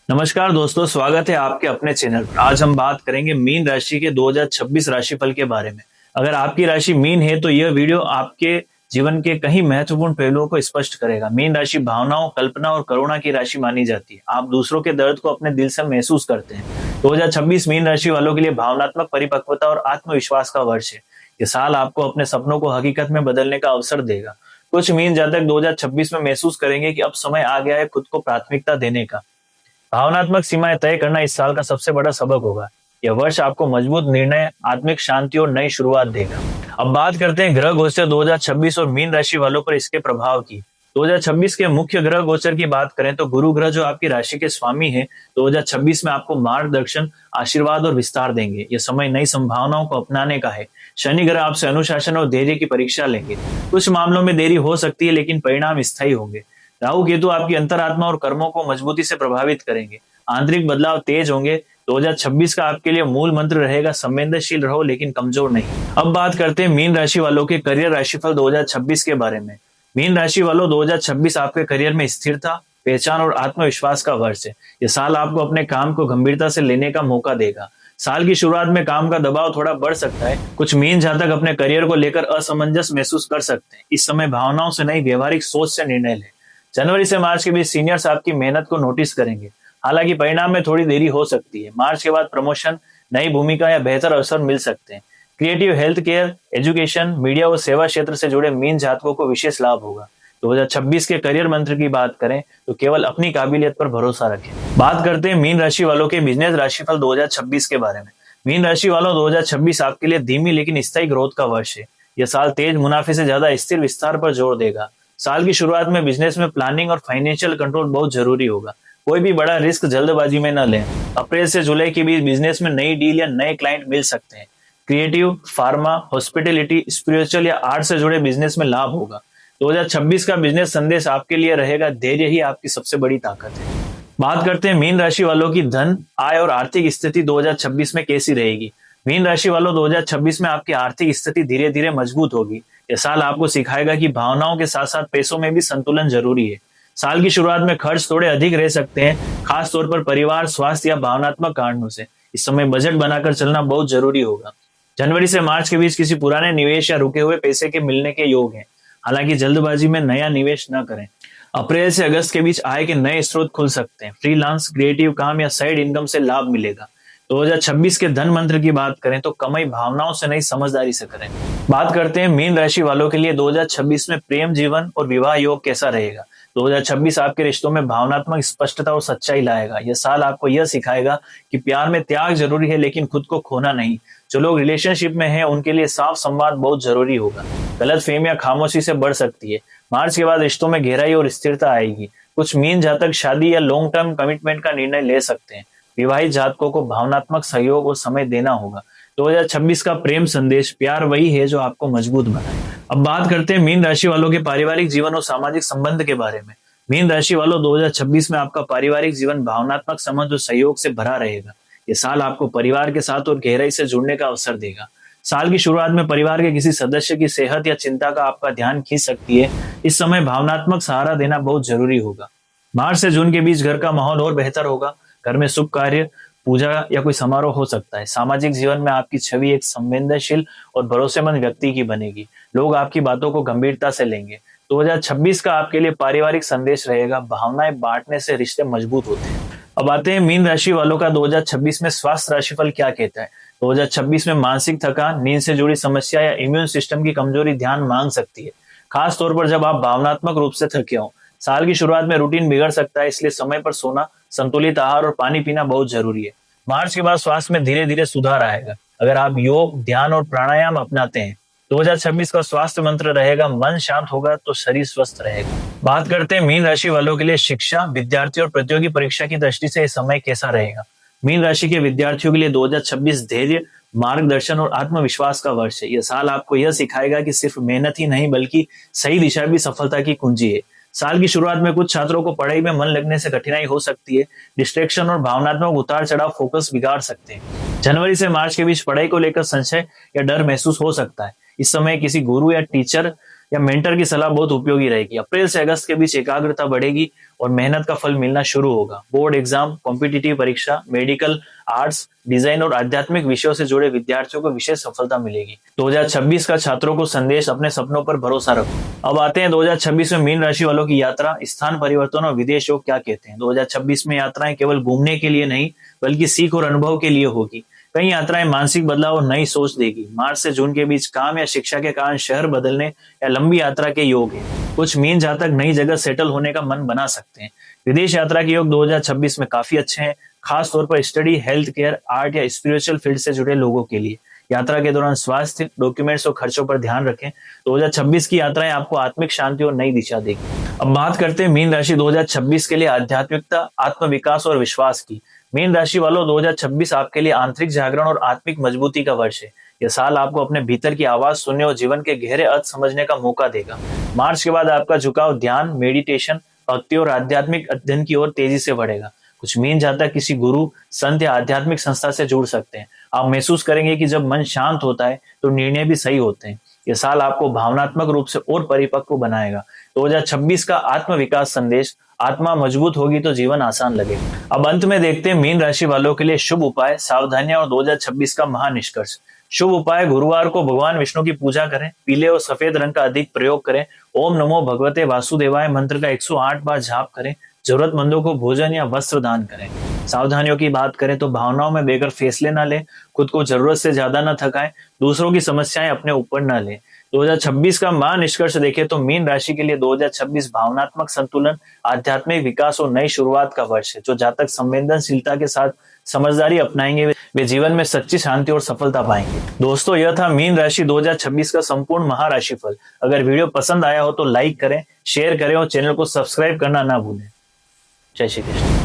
नमस्कार दोस्तों, स्वागत है आपके अपने चैनल पर। आज हम बात करेंगे मीन राशि के 2026 राशिफल के बारे में। अगर आपकी राशि मीन है तो यह वीडियो आपके जीवन के कई महत्वपूर्ण पहलुओं को स्पष्ट करेगा। मीन राशि भावनाओं, कल्पना और करुणा की राशि मानी जाती है। आप दूसरों के दर्द को अपने दिल से महसूस करते हैं। 2026 मीन राशि वालों के लिए भावनात्मक परिपक्वता और आत्मविश्वास का वर्ष है। ये साल आपको अपने सपनों को हकीकत में बदलने का अवसर देगा। कुछ मीन जातक 2026 में महसूस करेंगे कि अब समय आ गया है खुद को प्राथमिकता देने का। भावनात्मक सीमाएं तय करना इस साल का सबसे बड़ा सबक होगा। यह वर्ष आपको मजबूत निर्णय, आत्मिक शांति और नई शुरुआत देगा। अब बात करते हैं ग्रह गोचर 2026 और मीन राशि वालों पर इसके प्रभाव की। 2026 के मुख्य ग्रह गोचर की बात करें तो गुरु ग्रह जो आपकी राशि के स्वामी है, 2026 में आपको मार्गदर्शन, आशीर्वाद और विस्तार देंगे। यह समय नई संभावनाओं को अपनाने का है। शनि ग्रह आपसे अनुशासन और धैर्य की परीक्षा लेंगे। कुछ मामलों में देरी हो सकती है लेकिन परिणाम स्थायी होंगे। राहु केतु आपकी अंतरात्मा और कर्मों को मजबूती से प्रभावित करेंगे। आंतरिक बदलाव तेज होंगे। 2026 का आपके लिए मूल मंत्र रहेगा, संवेदनशील रहो लेकिन कमजोर नहीं। अब बात करते हैं मीन राशि वालों के करियर राशिफल 2026 के बारे में। मीन राशि वालों, 2026 आपके करियर में स्थिरता, पहचान और आत्मविश्वास का वर्ष है। यह साल आपको अपने काम को गंभीरता से लेने का मौका देगा। साल की शुरुआत में काम का दबाव थोड़ा बढ़ सकता है। कुछ मीन जातक अपने करियर को लेकर असमंजस महसूस कर सकते हैं। इस समय भावनाओं से नहीं, व्यवहारिक सोच से निर्णय लें। जनवरी से मार्च के बीच सीनियर्स आपकी मेहनत को नोटिस करेंगे। हालांकि परिणाम में थोड़ी देरी हो सकती है। मार्च के बाद प्रमोशन, नई भूमिका या बेहतर अवसर मिल सकते हैं। Creative, health care, education, media और सेवा क्षेत्र से जुड़े मीन जातकों को विशेष लाभ होगा। 2026 के करियर मंत्र की बात करें तो केवल अपनी काबिलियत पर भरोसा रखें। बात करते हैं मीन राशि वालों के बिजनेस राशिफल 2026 के बारे में। मीन राशि वालों, 2026 आपके लिए धीमी लेकिन स्थायी ग्रोथ का वर्ष है। यह साल तेज मुनाफे से ज्यादा स्थिर विस्तार पर जोर देगा। साल की शुरुआत में बिजनेस में प्लानिंग और फाइनेंशियल कंट्रोल बहुत जरूरी होगा। कोई भी बड़ा रिस्क जल्दबाजी में न लें। अप्रैल से जुलाई के बीच बिजनेस में नई डील या नए क्लाइंट मिल सकते हैं। क्रिएटिव, फार्मा, हॉस्पिटलिटी, स्पिरिचुअल या आर्ट से जुड़े बिजनेस में लाभ होगा। 2026 का बिजनेस संदेश आपके लिए रहेगा, धैर्य ही आपकी सबसे बड़ी ताकत है। बात करते हैं मीन राशि वालों की धन, आय और आर्थिक स्थिति 2026 में कैसी रहेगी। मीन राशि वालों, 2026 में आपकी आर्थिक स्थिति धीरे धीरे मजबूत होगी। यह साल आपको सिखाएगा कि भावनाओं के साथ साथ पैसों में भी संतुलन जरूरी है। साल की शुरुआत में खर्च थोड़े अधिक रह सकते हैं, खास तौर पर परिवार, स्वास्थ्य या भावनात्मक कारणों से। इस समय बजट बनाकर चलना बहुत जरूरी होगा। जनवरी से मार्च के बीच किसी पुराने निवेश या रुके हुए पैसे के मिलने के योग हैं। हालांकि जल्दबाजी में नया निवेश न करें। अप्रैल से अगस्त के बीच आय के नए स्रोत खुल सकते हैं। फ्रीलांस, क्रिएटिव काम या साइड इनकम से लाभ मिलेगा। 2026 के धन मंत्र की बात करें तो कमाई भावनाओं से नहीं, समझदारी से करें। बात करते हैं मीन राशि वालों के लिए 2026 में प्रेम जीवन और विवाह योग कैसा रहेगा। 2026 आपके रिश्तों में भावनात्मक स्पष्टता और सच्चाई लाएगा। यह साल आपको यह सिखाएगा कि प्यार में त्याग जरूरी है लेकिन खुद को खोना नहीं। जो लोग रिलेशनशिप में हैं उनके लिए साफ संवाद बहुत जरूरी होगा। गलतफहमी या खामोशी से बढ़ सकती है। मार्च के बाद रिश्तों में गहराई और स्थिरता आएगी। कुछ मीन जातक शादी या लॉन्ग टर्म कमिटमेंट का निर्णय ले सकते हैं। विवाहित जातकों को भावनात्मक सहयोग और समय देना होगा। 2026 का प्रेम संदेश, प्यार वही है जो आपको मजबूत बनाए। अब बात करते हैं मीन राशि वालों के पारिवारिक जीवन और सामाजिक संबंध के बारे में। मीन राशि वालों, 2026 में आपका पारिवारिक जीवन भावनात्मक संबंध और सहयोग से भरा रहेगा। ये साल आपको परिवार के साथ और गहराई से जुड़ने का अवसर देगा। साल की शुरुआत में परिवार के किसी सदस्य की सेहत या चिंता का आपका ध्यान खींच सकती है। इस समय भावनात्मक सहारा देना बहुत जरूरी होगा। मार्च से जून के बीच घर का माहौल और बेहतर होगा। घर में शुभ कार्य, पूजा या कोई समारोह हो सकता है। सामाजिक जीवन में आपकी छवि एक संवेदनशील और भरोसेमंद व्यक्ति की बनेगी। लोग आपकी बातों को गंभीरता से लेंगे। 2026 का आपके लिए पारिवारिक संदेश रहेगा, भावनाएं बांटने से रिश्ते मजबूत होते हैं। अब आते हैं मीन राशि वालों का 2026 में स्वास्थ्य राशिफल क्या कहता है। 2026 में मानसिक थकान, नींद से जुड़ी समस्या या इम्यून सिस्टम की कमजोरी ध्यान मांग सकती है, खास तौर पर जब आप भावनात्मक रूप से थके हों। साल की शुरुआत में रूटीन बिगड़ सकता है, इसलिए समय पर सोना, संतुलित आहार और पानी पीना बहुत जरूरी है। मार्च के बाद स्वास्थ्य में धीरे धीरे सुधार आएगा अगर आप योग, ध्यान और प्राणायाम अपनाते हैं। 2026 का स्वास्थ्य मंत्र रहेगा, मन शांत होगा तो शरीर स्वस्थ रहेगा। बात करते हैं मीन राशि वालों के लिए शिक्षा, विद्यार्थी और प्रतियोगी परीक्षा की दृष्टि से यह समय कैसा रहेगा। मीन राशि के विद्यार्थियों के लिए 2026 धैर्य, मार्गदर्शन और आत्मविश्वास का वर्ष है। यह साल आपको यह सिखाएगा कि सिर्फ मेहनत ही नहीं बल्कि सही दिशा भी सफलता की कुंजी है। साल की शुरुआत में कुछ छात्रों को पढ़ाई में मन लगने से कठिनाई हो सकती है। डिस्ट्रैक्शन और भावनात्मक उतार चढ़ाव फोकस बिगाड़ सकते हैं। जनवरी से मार्च के बीच पढ़ाई को लेकर संशय या डर महसूस हो सकता है। इस समय किसी गुरु या टीचर या मेंटर की सलाह बहुत उपयोगी रहेगी। अप्रैल से अगस्त के बीच एकाग्रता बढ़ेगी और मेहनत का फल मिलना शुरू होगा। बोर्ड एग्जाम, कॉम्पिटिटिव परीक्षा, मेडिकल, आर्ट्स, डिजाइन और आध्यात्मिक विषयों से जुड़े विद्यार्थियों को विशेष सफलता मिलेगी। 2026 का छात्रों को संदेश, अपने सपनों पर भरोसा रखो। अब आते हैं 2026 में मीन राशि वालों की यात्रा, स्थान परिवर्तन और विदेश योग क्या कहते हैं। 2026 में यात्राएं केवल घूमने के लिए नहीं बल्कि सीख और अनुभव के लिए होगी। कई यात्राएं मानसिक बदलाव और नई सोच देगी। मार्च से जून के बीच काम या शिक्षा के कारण शहर बदलने या लंबी यात्रा के योग हैं। कुछ मीन जातक नई जगह सेटल होने का मन बना सकते हैं। विदेश यात्रा के योग 2026 में काफी अच्छे हैं, खास तौर पर स्टडी, हेल्थ केयर, आर्ट या स्पिरिचुअल फील्ड से जुड़े लोगों के लिए। यात्रा के दौरान स्वास्थ्य, डॉक्यूमेंट्स और खर्चों पर ध्यान रखें। 2026 की यात्राएं आपको आत्मिक शांति और नई दिशा देगी। अब बात करते हैं मीन राशि 2026 के लिए आध्यात्मिकता, आत्मविकास और विश्वास की। मीन राशि वालों, 2026 आपके लिए आंतरिक जागरण और आत्मिक मजबूती का वर्ष है। यह साल आपको अपने भीतर की आवाज सुनने और जीवन के गहरे अर्थ समझने का मौका देगा। मार्च के बाद आपका झुकाव ध्यान, मेडिटेशन, भक्ति और आध्यात्मिक अध्ययन की ओर तेजी से बढ़ेगा। कुछ मीन जातक किसी गुरु, संत या आध्यात्मिक संस्था से जुड़ सकते हैं। आप महसूस करेंगे कि जब मन शांत होता है तो निर्णय भी सही होते हैं। यह साल आपको भावनात्मक रूप से और परिपक्व बनाएगा। 2026 का आत्म विकास संदेश, आत्मा मजबूत होगी तो जीवन आसान लगेगा। अब अंत में देखते हैं मीन राशि वालों के लिए शुभ उपाय, सावधानियां और 2026 का महानिष्कर्ष। शुभ उपाय, गुरुवार को भगवान विष्णु की पूजा करें, पीले और सफेद रंग का अधिक प्रयोग करें, ओम नमो भगवते वासुदेवाय मंत्र का 108 बार जाप करें, जरूरतमंदों को भोजन या वस्त्र दान करें। सावधानियों की बात करें तो भावनाओं में बेकर फैसले न लें, खुद को जरूरत से ज्यादा न थकाएं, दूसरों की समस्याएं अपने ऊपर न लें। 2026 का महानिष्कर्ष देखें तो मीन राशि के लिए 2026 भावनात्मक संतुलन, आध्यात्मिक विकास और नई शुरुआत का वर्ष है। जो जातक संवेदनशीलता के साथ समझदारी अपनाएंगे वे जीवन में सच्ची शांति और सफलता पाएंगे। दोस्तों, यह था मीन राशि 2026 का संपूर्ण महाराशि फल। अगर वीडियो पसंद आया हो तो लाइक करें, शेयर करें और चैनल को सब्सक्राइब करना ना भूलें। जय श्री कृष्ण।